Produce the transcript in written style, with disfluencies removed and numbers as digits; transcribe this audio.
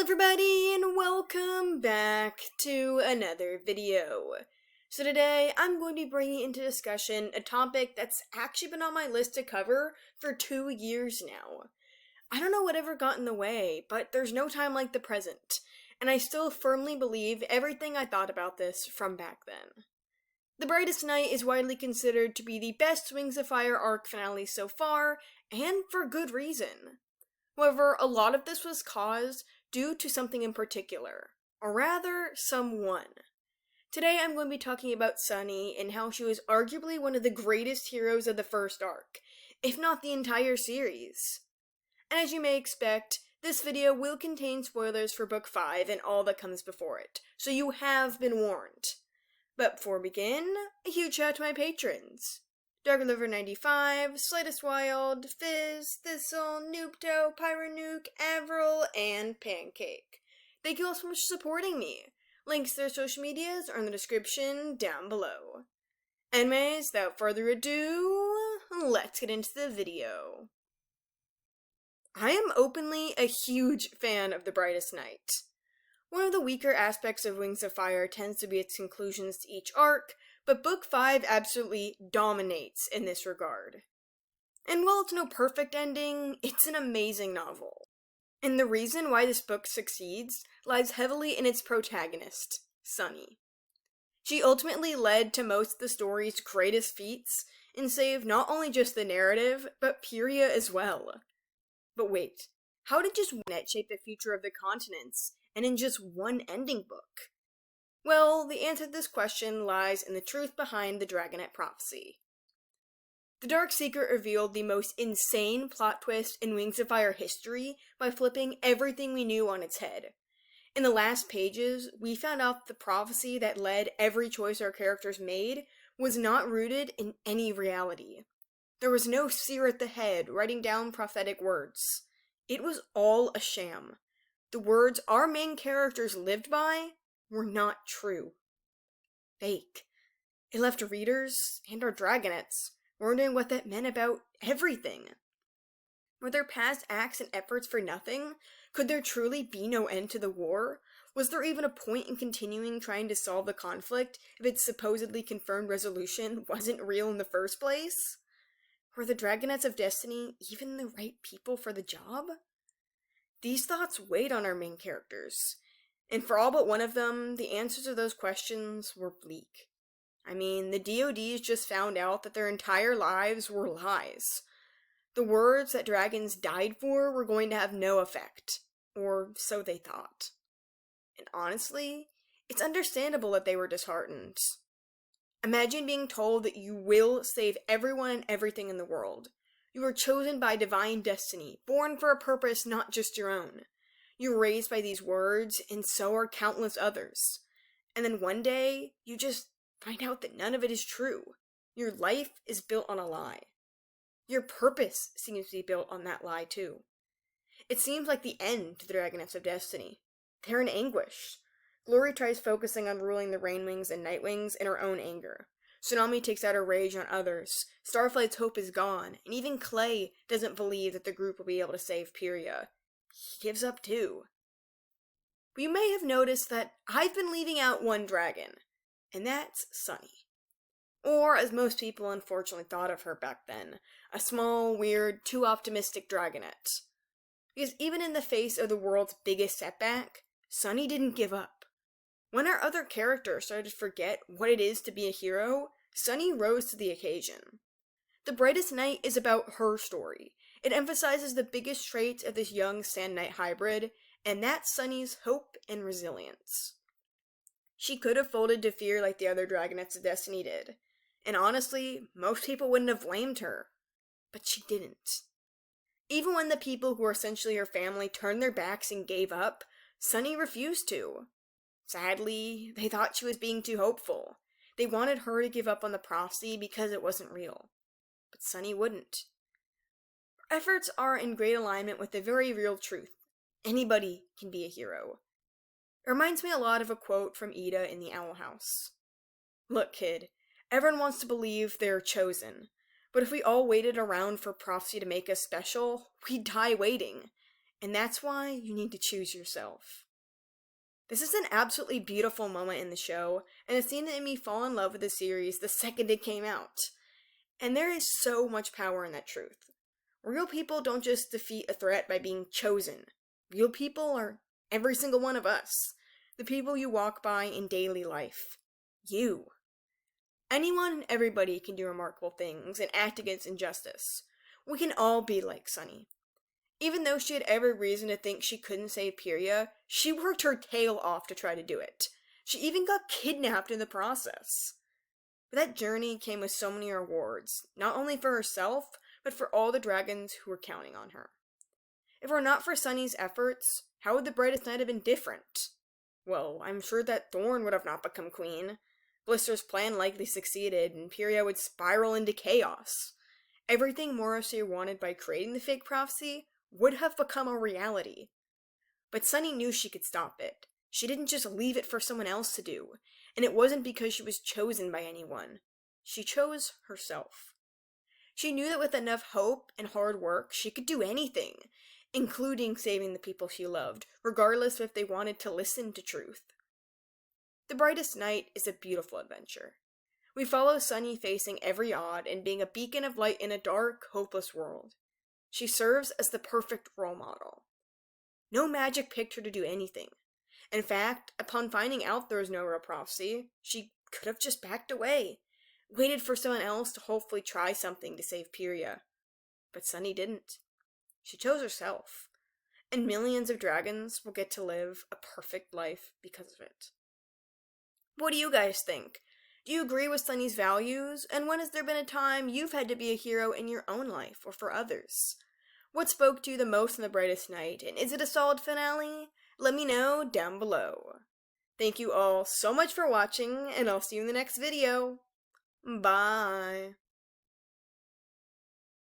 everybody, and welcome back to another video. So today, I'm going to be bringing into discussion a topic that's actually been on my list to cover for 2 years now. I don't know whatever got in the way, but there's no time like the present, and I still firmly believe everything I thought about this from back then. The Brightest Night is widely considered to be the best Wings of Fire arc finale so far, and for good reason. However, a lot of this was caused due to something in particular, or rather, someone. Today I'm going to be talking about Sunny and how she was arguably one of the greatest heroes of the first arc, if not the entire series. And as you may expect, this video will contain spoilers for Book 5 and all that comes before it, so you have been warned. But before we begin, a huge shout out to my patrons. Dragonet 95, Wild, Fizz, Thistle, Noobto, Pyronuke, Avril, and Pancake. Thank you all so much for supporting me. Links to their social medias are in the description down below. Anyways, without further ado, let's get into the video. I am openly a huge fan of The Brightest Night. One of the weaker aspects of Wings of Fire tends to be its conclusions to each arc, but Book 5 absolutely dominates in this regard. And while it's no perfect ending, it's an amazing novel. And the reason why this book succeeds lies heavily in its protagonist, Sunny. She ultimately led to most of the story's greatest feats, and saved not only just the narrative, but Pyria as well. But wait, how did just one net shape the future of the continents, and in just one ending book? Well, the answer to this question lies in the truth behind the Dragonet prophecy. The Dark Secret revealed the most insane plot twist in Wings of Fire history by flipping everything we knew on its head. In the last pages, we found out the prophecy that led every choice our characters made was not rooted in any reality. There was no seer at the head writing down prophetic words. It was all a sham. The words our main characters lived by were not true. Fake. It left readers, and our Dragonets, wondering what that meant about everything. Were their past acts and efforts for nothing? Could there truly be no end to the war? Was there even a point in continuing trying to solve the conflict if its supposedly confirmed resolution wasn't real in the first place? Were the Dragonets of Destiny even the right people for the job? These thoughts weighed on our main characters. And for all but one of them, the answers to those questions were bleak. I mean, the DoDs just found out that their entire lives were lies. The words that dragons died for were going to have no effect. Or so they thought. And honestly, it's understandable that they were disheartened. Imagine being told that you will save everyone and everything in the world. You are chosen by divine destiny, born for a purpose not just your own. You're raised by these words, and so are countless others. And then one day, you just find out that none of it is true. Your life is built on a lie. Your purpose seems to be built on that lie, too. It seems like the end to the Dragonets of Destiny. They're in anguish. Glory tries focusing on ruling the Rainwings and Nightwings in her own anger. Tsunami takes out her rage on others. Starflight's hope is gone, and even Clay doesn't believe that the group will be able to save Pyria. He gives up too. But you may have noticed that I've been leaving out one dragon, and that's Sunny. Or, as most people unfortunately thought of her back then, a small, weird, too optimistic dragonet. Because even in the face of the world's biggest setback, Sunny didn't give up. When our other characters started to forget what it is to be a hero, Sunny rose to the occasion. The Brightest Night is about her story. It emphasizes the biggest traits of this young Sand Knight hybrid, and that's Sunny's hope and resilience. She could have folded to fear like the other Dragonets of Destiny did, and honestly, most people wouldn't have blamed her. But she didn't. Even when the people who were essentially her family turned their backs and gave up, Sunny refused to. Sadly, they thought she was being too hopeful. They wanted her to give up on the prophecy because it wasn't real. But Sunny wouldn't. Her efforts are in great alignment with the very real truth. Anybody can be a hero. It reminds me a lot of a quote from Ida in the Owl House. Look, kid, everyone wants to believe they're chosen, but if we all waited around for prophecy to make us special, we'd die waiting. And that's why you need to choose yourself. This is an absolutely beautiful moment in the show, and a scene that made me fall in love with the series the second it came out. And there is so much power in that truth. Real people don't just defeat a threat by being chosen. Real people are every single one of us. The people you walk by in daily life. You. Anyone and everybody can do remarkable things and act against injustice. We can all be like Sunny. Even though she had every reason to think she couldn't save Pyria, she worked her tail off to try to do it. She even got kidnapped in the process. But that journey came with so many rewards, not only for herself, but for all the dragons who were counting on her. If it were not for Sunny's efforts, how would the brightest night have been different? Well, I'm sure that Thorn would have not become queen. Blister's plan likely succeeded, and Pyria would spiral into chaos. Everything Morrissey wanted by creating the fake prophecy would have become a reality. But Sunny knew she could stop it. She didn't just leave it for someone else to do, and it wasn't because she was chosen by anyone. She chose herself. She knew that with enough hope and hard work, she could do anything, including saving the people she loved, regardless if they wanted to listen to truth. The Brightest Night is a beautiful adventure. We follow Sunny facing every odd and being a beacon of light in a dark, hopeless world. She serves as the perfect role model. No magic picked her to do anything. In fact, upon finding out there was no real prophecy, she could have just backed away, waited for someone else to hopefully try something to save Pyria. But Sunny didn't. She chose herself, and millions of dragons will get to live a perfect life because of it. What do you guys think? Do you agree with Sunny's values? And when has there been a time you've had to be a hero in your own life or for others? What spoke to you the most in The Brightest Night, and is it a solid finale? Let me know down below. Thank you all so much for watching, and I'll see you in the next video. Bye.